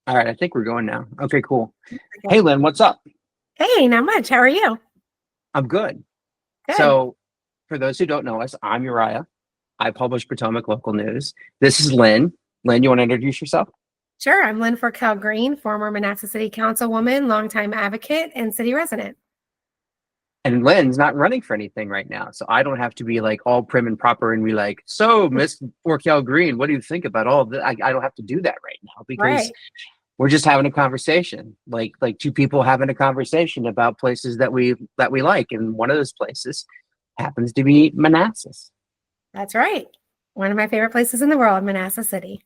All right, I think we're going now. Okay, cool. Okay. Hey, Lynn, what's up? Hey, not much. How are you? I'm good. Good. So, for those who don't know us, I'm Uriah. I publish Potomac Local News. This is Lynn. Lynn, you want to introduce yourself? Sure. I'm Lynn Forkell Greene, former Manassas City Councilwoman, longtime advocate, and city resident. And Lynn's not running for anything right now, so I don't have to be like all prim and proper and be like, "So, Miss Forkell Green, what do you think about all this?" I don't have to do that right now because Right. we're just having a conversation, like two people having a conversation about places that we like, and one of those places happens to be Manassas. That's right. One of my favorite places in the world, Manassas City.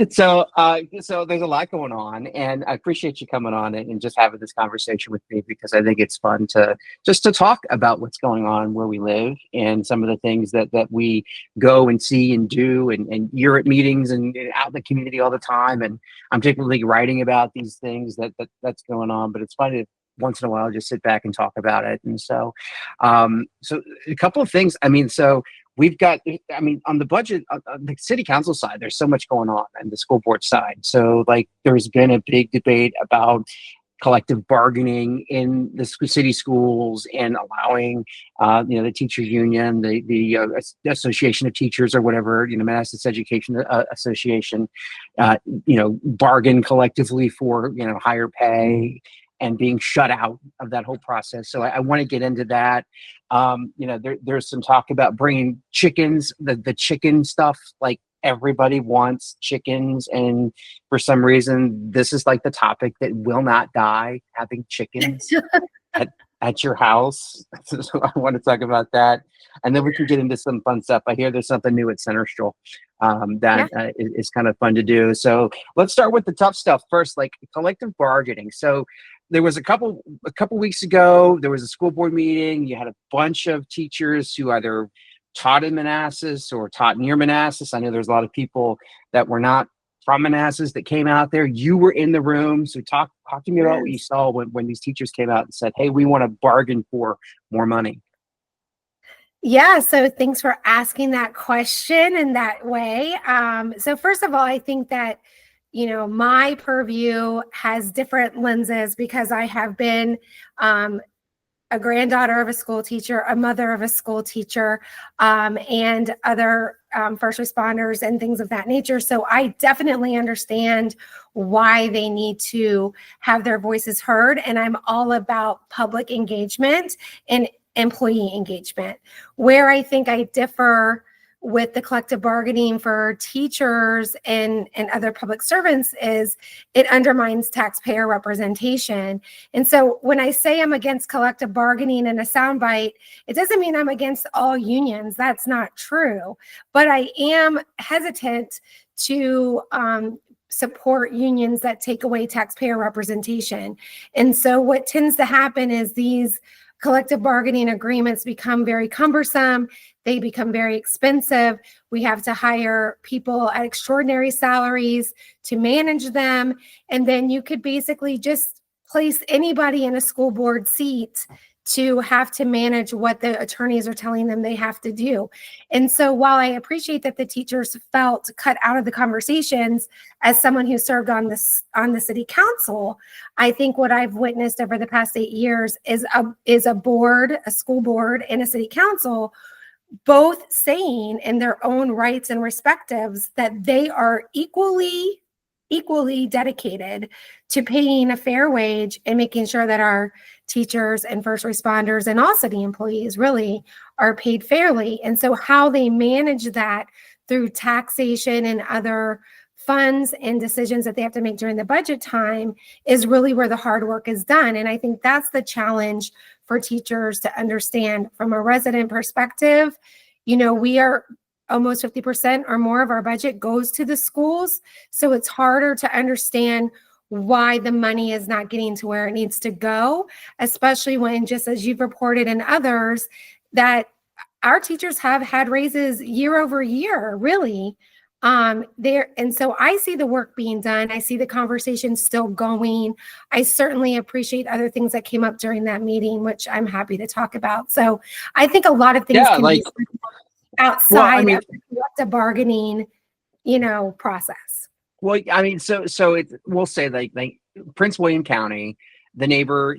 So there's a lot going on, and I appreciate you coming on and just having this conversation with me because I think it's fun to just to talk about what's going on where we live and some of the things that we go and see and do, and you're at meetings and out in the community all the time, and I'm typically writing about these things that's going on, but it's fun to once in a while just sit back and talk about it. And so a couple of things. I mean, so we've got, I mean, on the budget, on the city council side, there's so much going on, and the school board side. So, like, there's been a big debate about collective bargaining in the city schools and allowing, the teachers union, the association of teachers or whatever, Manassas Education Association, bargain collectively for, higher pay and being shut out of that whole process. So I want to get into that. There's some talk about bringing chickens, the chicken stuff, like everybody wants chickens. And for some reason, this is like the topic that will not die, having chickens at your house. So I want to talk about that. And then we can get into some fun stuff. I hear there's something new at Center Stroll that Yeah. is kind of fun to do. So let's start with the tough stuff first, like collective bargaining. So there was a couple weeks ago, there was a school board meeting. You had a bunch of teachers who either taught in Manassas or taught near Manassas. I know there's a lot of people that were not from Manassas that came out there. You were in the room. So talk to me about what you Yes. saw when these teachers came out and said, "Hey, we want to bargain for more money." Yeah, so thanks for asking that question in that way. So first of all, I think that, my purview has different lenses because I have been a granddaughter of a school teacher, a mother of a school teacher, and other first responders and things of that nature. So I definitely understand why they need to have their voices heard. And I'm all about public engagement and employee engagement. Where I think I differ with the collective bargaining for teachers and other public servants is it undermines taxpayer representation. And so when I say I'm against collective bargaining in a soundbite, it doesn't mean I'm against all unions. That's not true. But I am hesitant to support unions that take away taxpayer representation. And so what tends to happen is these collective bargaining agreements become very cumbersome. They become very expensive. We have to hire people at extraordinary salaries to manage them. And then you could basically just place anybody in a school board seat to have to manage what the attorneys are telling them they have to do. And so while I appreciate that the teachers felt cut out of the conversations, as someone who served on the city council, I think what I've witnessed over the past 8 years is a board, a school board, and a city council both saying in their own rights and respectives that they are equally dedicated to paying a fair wage and making sure that our teachers and first responders and all city employees really are paid fairly. And so how they manage that through taxation and other funds and decisions that they have to make during the budget time is really where the hard work is done. And I think that's the challenge for teachers to understand from a resident perspective. We are almost 50% or more of our budget goes to the schools. So it's harder to understand why the money is not getting to where it needs to go, especially when, just as you've reported and others, that our teachers have had raises year over year, really. And so I see the work being done. I see the conversation still going. I certainly appreciate other things that came up during that meeting, which I'm happy to talk about. So I think a lot of things Yeah, can like, be well, I outside mean, of the collective bargaining, process. Well, I mean, so we'll say like Prince William County, the neighbor,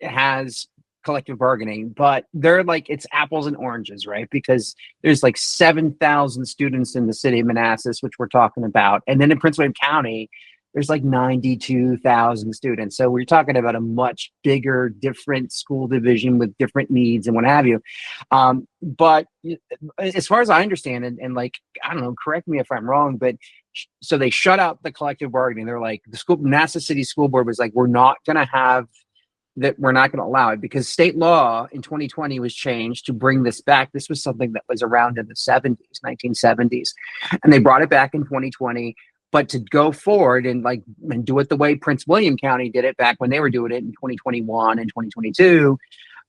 has collective bargaining, but they're like it's apples and oranges, right? Because there's like 7,000 students in the city of Manassas, which we're talking about, and then in Prince William County, there's like 92,000 students. So we're talking about a much bigger, different school division with different needs and what have you. But as far as I understand, and like I don't know, correct me if I'm wrong, but so they shut out the collective bargaining. They're like Manassas City School Board was like, we're not going to have that. We're not going to allow it because state law in 2020 was changed to bring this back. This was something that was around in the 1970s, and they brought it back in 2020. But to go forward and do it the way Prince William County did it back when they were doing it in 2021 and 2022,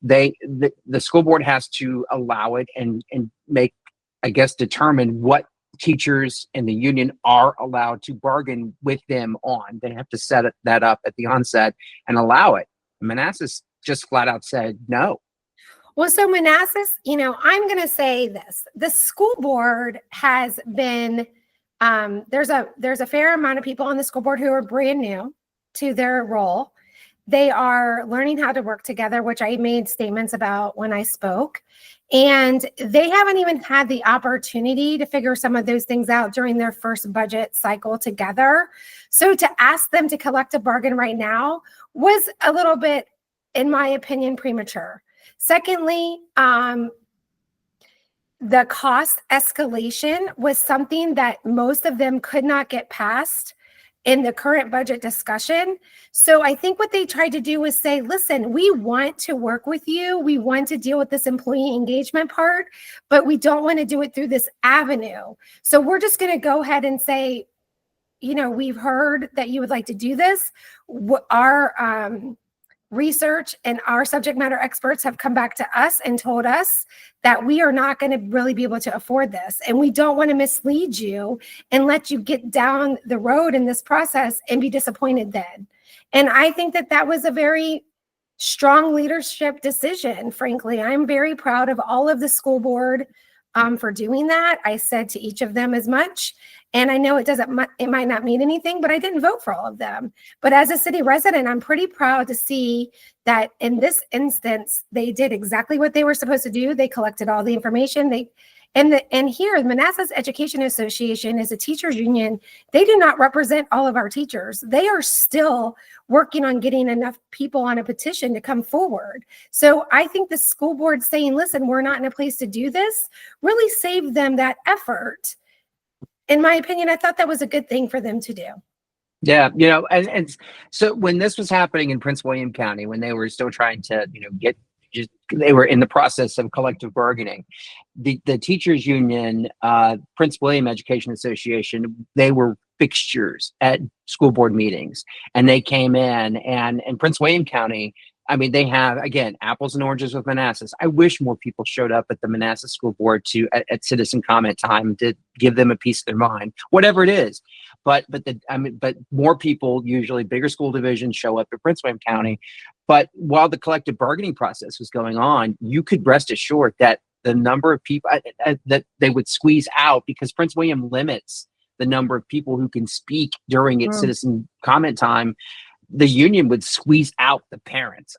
the school board has to allow it and make, I guess, determine what teachers and the union are allowed to bargain with them on. They have to set that up at the onset and allow it. Manassas just flat out said no. Well, so Manassas, I'm going to say this. The school board has been, there's a fair amount of people on the school board who are brand new to their role. They are learning how to work together, which I made statements about when I spoke. And they haven't even had the opportunity to figure some of those things out during their first budget cycle together. So to ask them to collect a bargain right now was a little bit, in my opinion, premature. Secondly, the cost escalation was something that most of them could not get past in the current budget discussion. So I think what they tried to do was say, listen, we want to work with you. We want to deal with this employee engagement part, but we don't want to do it through this avenue. So we're just going to go ahead and say, we've heard that you would like to do this. Our research and our subject matter experts have come back to us and told us that we are not going to really be able to afford this. And we don't want to mislead you and let you get down the road in this process and be disappointed then. And I think that that was a very strong leadership decision. Frankly, I'm very proud of all of the school board for doing that. I said to each of them as much. And I know it might not mean anything, but I didn't vote for all of them. But as a city resident, I'm pretty proud to see that in this instance, they did exactly what they were supposed to do. They collected all the information. And here, the Manassas Education Association is a teachers union. They do not represent all of our teachers. They are still working on getting enough people on a petition to come forward. So I think the school board saying, listen, we're not in a place to do this, really saved them that effort. In my opinion, I thought that was a good thing for them to do. Yeah, and so when this was happening in Prince William County, when they were still trying to, they were in the process of collective bargaining. The teachers union, Prince William Education Association, they were fixtures at school board meetings, and they came in and Prince William County. I mean, they have, again, apples and oranges with Manassas. I wish more people showed up at the Manassas School Board at citizen comment time to give them a piece of their mind, whatever it is. But more people, usually bigger school divisions, show up at Prince William County. But while the collective bargaining process was going on, you could rest assured that the number of people that they would squeeze out, because Prince William limits the number of people who can speak during its citizen comment time, the union would squeeze out the parents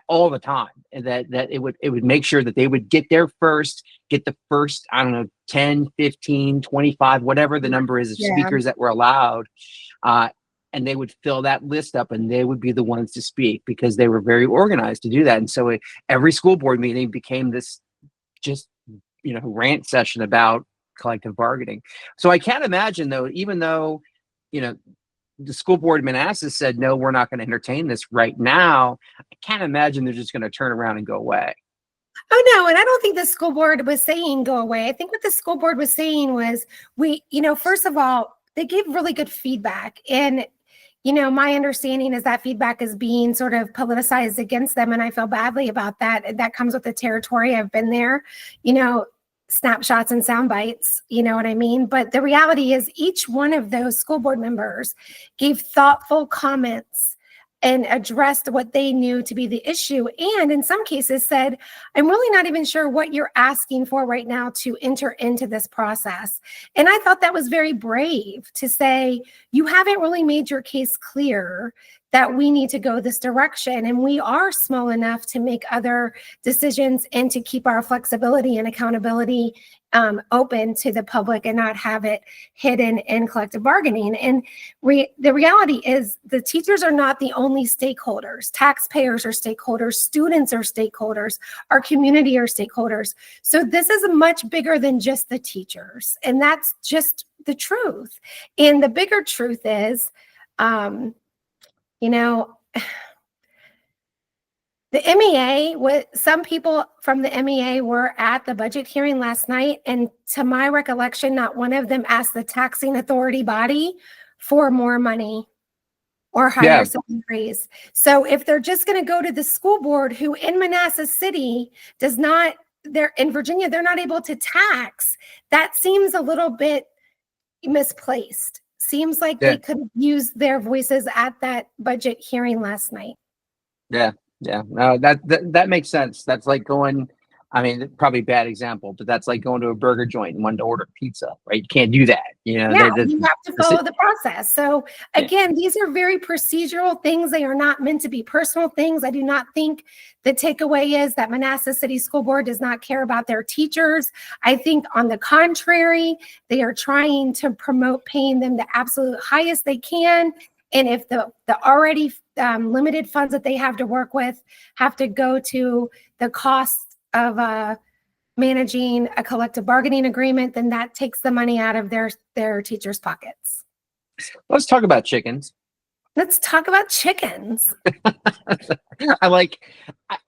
all the time, and that it would make sure that they would get the first, I don't know, 10, 15, 25, whatever the number is of speakers that were allowed. And they would fill that list up, and they would be the ones to speak because they were very organized to do that. And so every school board meeting became this just, rant session about collective bargaining. So I can't imagine, though, even though, the school board in Manassas said, no, we're not going to entertain this right now, I can't imagine they're just going to turn around and go away. Oh, no. And I don't think the school board was saying go away. I think what the school board was saying was first of all, they gave really good feedback. And, my understanding is that feedback is being sort of politicized against them. And I feel badly about that. That comes with the territory. I've been there, snapshots and sound bites, you know what I mean? But the reality is each one of those school board members gave thoughtful comments and addressed what they knew to be the issue. And in some cases said, I'm really not even sure what you're asking for right now to enter into this process. And I thought that was very brave to say, you haven't really made your case clear that we need to go this direction. And we are small enough to make other decisions and to keep our flexibility and accountability open to the public and not have it hidden in collective bargaining. And the reality is the teachers are not the only stakeholders. Taxpayers are stakeholders, students are stakeholders, our community are stakeholders. So this is much bigger than just the teachers. And that's just the truth. And the bigger truth is, you know, the MEA, some people from the MEA were at the budget hearing last night, and to my recollection, not one of them asked the taxing authority body for more money or higher salaries. So if they're just going to go to the school board, who in Manassas City does not, they're in Virginia, they're not able to tax, that seems a little bit misplaced. Seems like they could have used their voices at that budget hearing last night. Yeah. No, that makes sense. That's like going, I mean, probably a bad example, but that's like going to a burger joint and wanting to order pizza, right? You can't do that. You know, yeah, you have to follow the process. So again, these are very procedural things. They are not meant to be personal things. I do not think the takeaway is that Manassas City School Board does not care about their teachers. I think on the contrary, they are trying to promote paying them the absolute highest they can. And if the already limited funds that they have to work with have to go to the cost of managing a collective bargaining agreement, then that takes the money out of their teachers' pockets. Let's talk about chickens. Let's talk about chickens.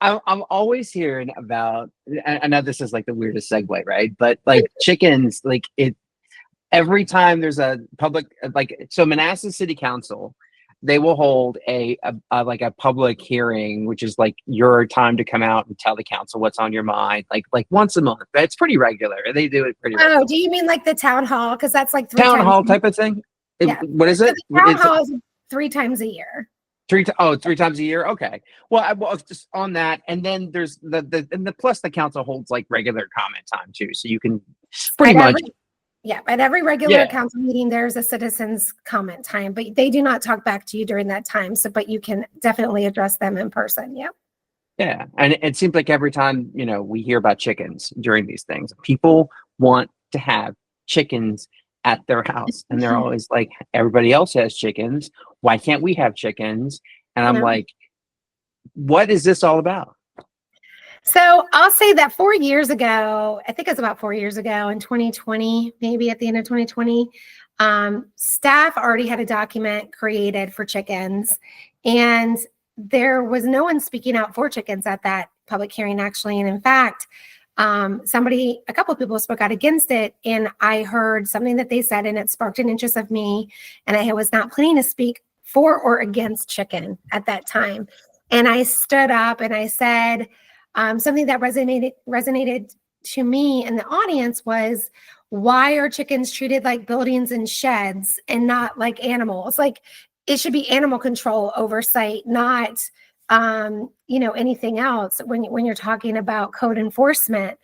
I'm always hearing about, I know this is like the weirdest segue, right? But like chickens, like every time there's a public, so Manassas City Council, they will hold a public hearing, which is like your time to come out and tell the council what's on your mind, like once a month. But it's pretty regular. They do it pretty regular. Oh, do you mean like the town hall? Because that's like town hall type of thing. Yeah. What is it? So the town hall is 3 times a year. 3 times a year. Okay. Well, just on that, and then there's the plus the council holds like regular comment time too, so you can pretty much. At every regular council meeting, there's a citizens comment time, but they do not talk back to you during that time. So, but you can definitely address them in person. Yeah. Yeah. And it seems like every time, we hear about chickens during these things, people want to have chickens at their house. And they're always like, everybody else has chickens. Why can't we have chickens? And I'm like, what is this all about? So I'll say that 4 years ago, I think it was about 4 years ago in 2020, maybe at the end of 2020, staff already had a document created for chickens, and there was no one speaking out for chickens at that public hearing, actually. And in fact, a couple of people spoke out against it, and I heard something that they said, and it sparked an interest of me, and I was not planning to speak for or against chicken at that time. And I stood up and I said, something that resonated to me in the audience was, why are chickens treated like buildings and sheds and not like animals? Like, it should be animal control oversight, not anything else. When you're talking about code enforcement,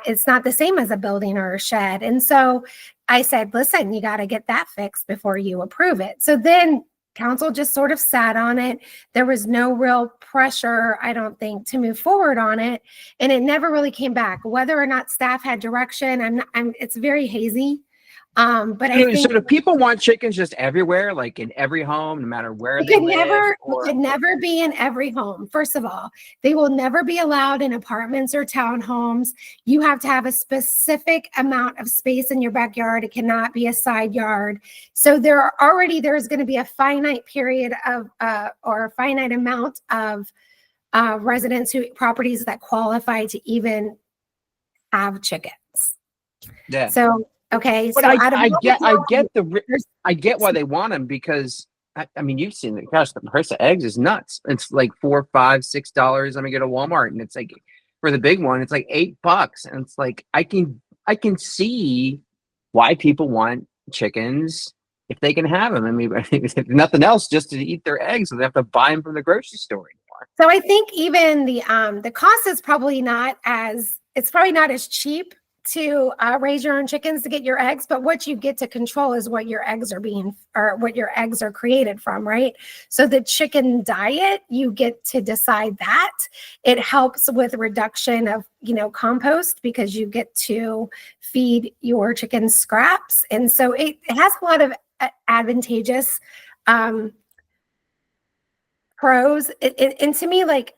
it's not the same as a building or a shed. And so I said, listen, you got to get that fixed before you approve it. So then council just sort of sat on it. There was no real pressure, I don't think, to move forward on it. And it never really came back. Whether or not staff had direction, it's very hazy. But I think, so do people want chickens just everywhere, like in every home, no matter where they live? It could never be in every home. First of all, they will never be allowed in apartments or townhomes. You have to have a specific amount of space in your backyard. It cannot be a side yard. So there's going to be a finite period of or a finite amount of properties that qualify to even have chickens. Yeah. So okay, but so I get why they want them, because I mean, you've seen the price of eggs is nuts. It's like $4, $5, $6. I'm gonna go to Walmart, and it's like, for the big one, it's like $8, and it's like I can see why people want chickens if they can have them. I mean, if nothing else, just to eat their eggs, so they have to buy them from the grocery store anymore. So I think even the cost is probably not as, it's probably not as cheap to raise your own chickens to get your eggs, but what you get to control is what your eggs are being, or what your eggs are created from, right? So the chicken diet, you get to decide that. It helps with reduction of, compost, because you get to feed your chicken scraps. And so it has a lot of advantageous pros. And to me, like,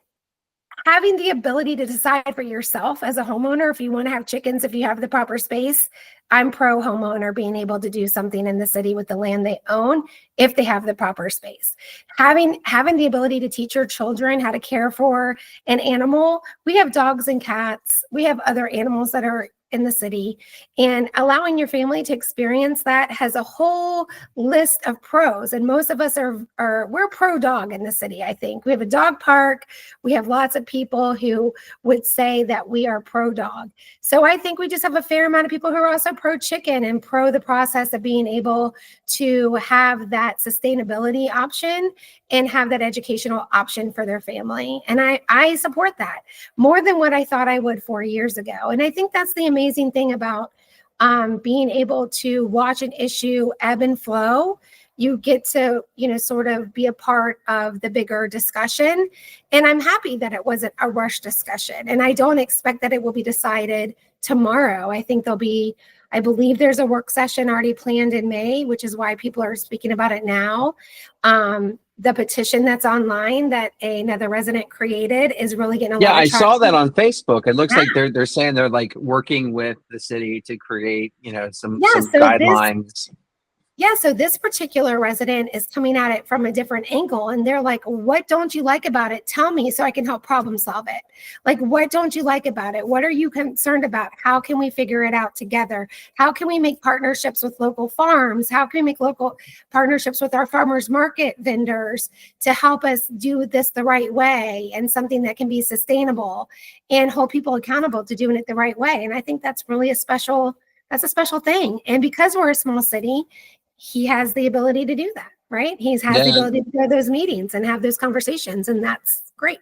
having the ability to decide for yourself as a homeowner, if you want to have chickens, if you have the proper space, I'm pro homeowner being able to do something in the city with the land they own if they have the proper space. Having the ability to teach your children how to care for an animal. We have dogs and cats. We have other animals that are in the city, and allowing your family to experience that has a whole list of pros. And most of us we're pro dog in the city. I think we have a dog park. We have lots of people who would say that we are pro dog. So I think we just have a fair amount of people who are also pro chicken and pro the process of being able to have that sustainability option and have that educational option for their family. And I support that more than what I thought I would 4 years ago. And I think that's the amazing thing about being able to watch an issue ebb and flow. You get to, sort of be a part of the bigger discussion. And I'm happy that it wasn't a rush discussion. And I don't expect that it will be decided tomorrow. I think I believe there's a work session already planned in May, which is why people are speaking about it now. The petition that's online that another resident created is really getting a lot of traction. I saw that on Facebook. It looks like they're saying they're like working with the city to create, some guidelines. So this particular resident is coming at it from a different angle, and they're like, what don't you like about it? Tell me so I can help problem solve it. Like, what don't you like about it? What are you concerned about? How can we figure it out together? How can we make partnerships with local farms? How can we make local partnerships with our farmers market vendors to help us do this the right way, and something that can be sustainable and hold people accountable to doing it the right way? And I think that's really a special thing. And because we're a small city, he has the ability to do that, right? He has the ability to go to those meetings and have those conversations, and that's great.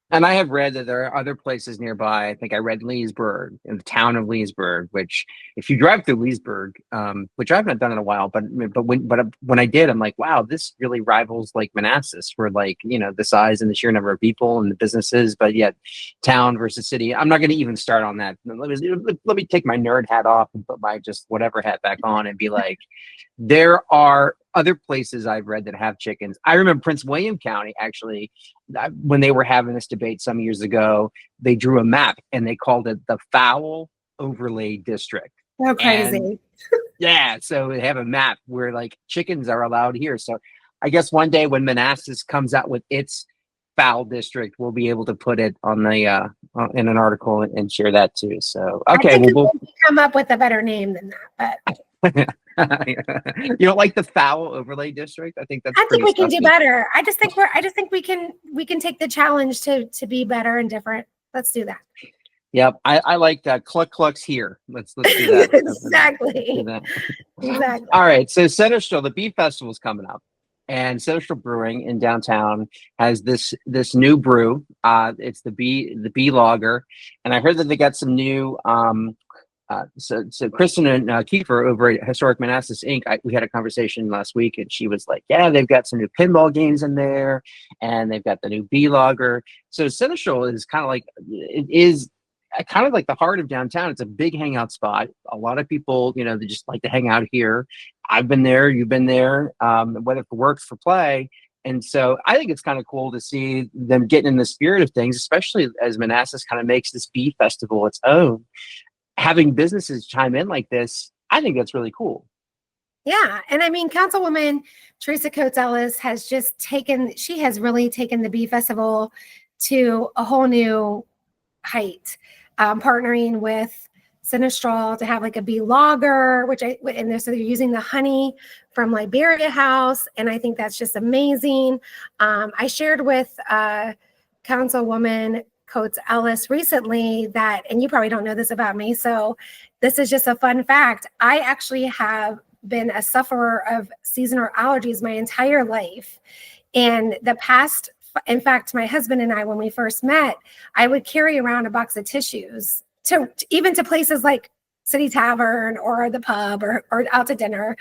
And I have read that there are other places nearby. I think I read Leesburg, in the town of Leesburg, which if you drive through Leesburg, which I haven't done in a while, but when I did, I'm like, wow, this really rivals like Manassas, for like, the size and the sheer number of people and the businesses, but yet town versus city. I'm not going to even start on that. Let me take my nerd hat off and put my just whatever hat back on and be like, there are other places I've read that have chickens. I remember Prince William County, actually, when they were having this debate some years ago, they drew a map and they called it the Fowl Overlay District. Oh, crazy. So they have a map where like chickens are allowed here. So I guess one day when Manassas comes out with its fowl district, we'll be able to put it on the in an article and share that too. So okay, we'll come up with a better name than that, but you don't like the Fowl Overlay District? I think we can do better. I just think we can take the challenge to be better and different. Let's do that. Yep, I like that. Clucks here. Let's do that. Exactly. Exactly. All right. So Centerville, the Bee Festival is coming up, and Centerville Brewing in downtown has this new brew. It's the Bee Lager, and I heard that they got some new. So Kristen and Kiefer over at Historic Manassas Inc. We had a conversation last week, and she was like, "Yeah, they've got some new pinball games in there, and they've got the new Bee Lager." So Centerville is kind of like the heart of downtown. It's a big hangout spot. A lot of people, they just like to hang out here. I've been there. You've been there. Whether for work, for play. And so I think it's kind of cool to see them getting in the spirit of things, especially as Manassas kind of makes this Bee Festival its own. Having businesses chime in like this, I think that's really cool. Yeah. And I mean, Councilwoman Teresa Coates Ellis has really taken the Bee Festival to a whole new height, partnering with Sinistral to have like a Bee Lager, so they're using the honey from Liberia House. And I think that's just amazing. I shared with Councilwoman Coates Ellis recently that, and you probably don't know this about me, so this is just a fun fact. I actually have been a sufferer of seasonal allergies my entire life. And in fact, my husband and I, when we first met, I would carry around a box of tissues even to places like City Tavern or the pub or out to dinner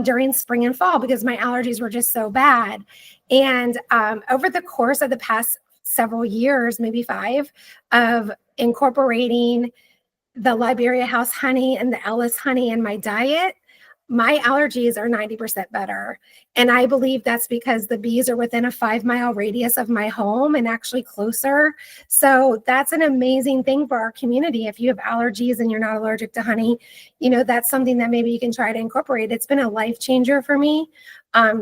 during spring and fall because my allergies were just so bad. And over the course of the past several years, maybe 5, of incorporating the Liberia House honey and the Ellis honey in my diet, my allergies are 90% better. And I believe that's because the bees are within a 5-mile radius of my home and actually closer. So that's an amazing thing for our community. If you have allergies and you're not allergic to honey, that's something that maybe you can try to incorporate. It's been a life changer for me,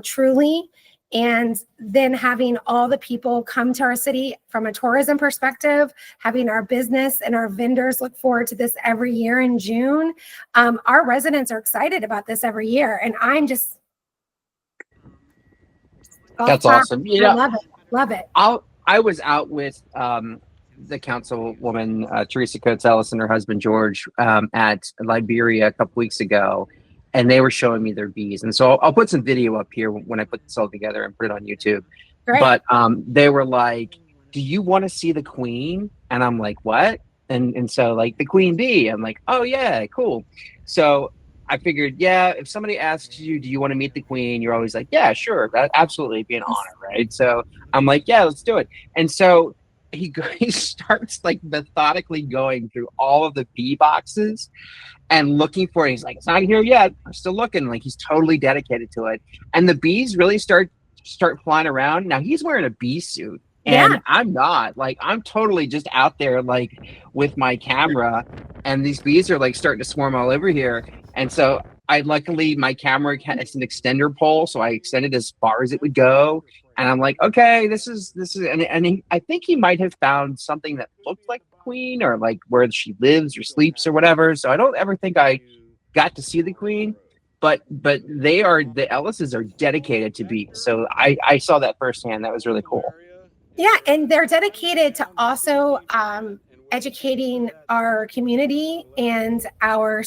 truly. And then having all the people come to our city from a tourism perspective, having our business and our vendors look forward to this every year in June. Our residents are excited about this every year. And I'm just... That's awesome. I love it. Love it. I was out with the councilwoman, Teresa Coates Ellis, and her husband, George, at Liberia a couple weeks ago. And they were showing me their bees. And so I'll put some video up here when I put this all together and put it on YouTube. Great. But they were like, do you want to see the queen? And I'm like, what? And so like the queen bee, I'm like, oh yeah, cool. So I figured, yeah, if somebody asks you, do you want to meet the queen? You're always like, yeah, sure. That absolutely be an honor, right? So I'm like, yeah, let's do it. And so he starts like methodically going through all of the bee boxes and looking for it. He's like, it's not here yet. I'm still looking. Like he's totally dedicated to it. And the bees really start flying around. Now he's wearing a bee suit. And I'm not. Like I'm totally just out there like with my camera, and these bees are like starting to swarm all over here. And so luckily my camera has an extender pole, so I extended as far as it would go. And I'm like, okay, this is and I think he might have found something that looked like the queen, or like where she lives or sleeps or whatever. So I don't ever think I got to see the queen, but the Ellises are dedicated to bees. So I saw that firsthand. That was really cool. Yeah, and they're dedicated to also educating our community and our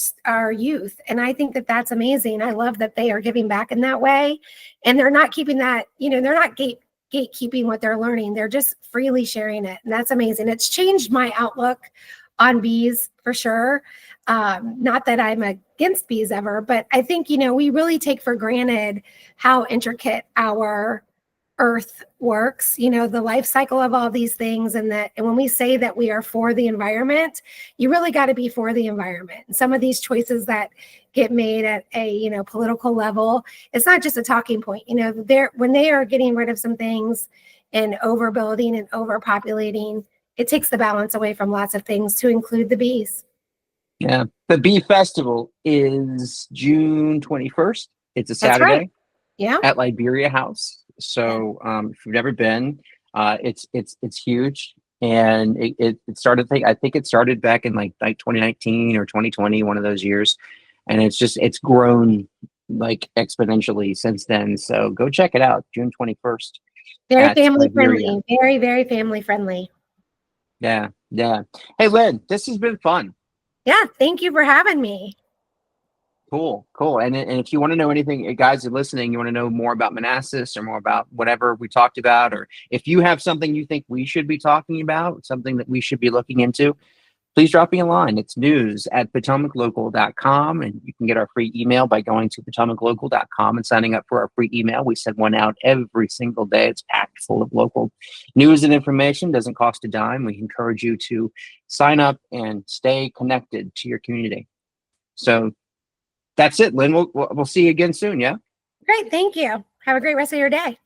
youth. And I think that that's amazing. I love that they are giving back in that way. And they're not keeping that, they're not gatekeeping what they're learning. They're just freely sharing it. And that's amazing. It's changed my outlook on bees for sure. Not that I'm against bees ever, but I think, we really take for granted how intricate our earth works, the life cycle of all these things. And when we say that we are for the environment, you really got to be for the environment. And some of these choices that get made at a, political level, it's not just a talking point, when they are getting rid of some things and overbuilding and overpopulating, it takes the balance away from lots of things, to include the bees. Yeah. The Bee Festival is June 21st. It's a Saturday. Right. Yeah. At Liberia House. So if you've never been, it's huge. And it started, I think it started back in like 2019 or 2020, one of those years. And it's grown like exponentially since then. So go check it out, June 21st. Very family friendly. Very, very family friendly. Yeah. Yeah. Hey, Lynn, this has been fun. Yeah. Thank you for having me. Cool. And if you want to know anything, guys are listening, you want to know more about Manassas or more about whatever we talked about, or if you have something you think we should be talking about, something that we should be looking into, please drop me a line. It's news@potomaclocal.com, and you can get our free email by going to potomaclocal.com and signing up for our free email. We send one out every single day. It's packed full of local news and information. Doesn't cost a dime. We encourage you to sign up and stay connected to your community. So that's it, Lynn. We'll see you again soon, yeah? Great. Thank you. Have a great rest of your day.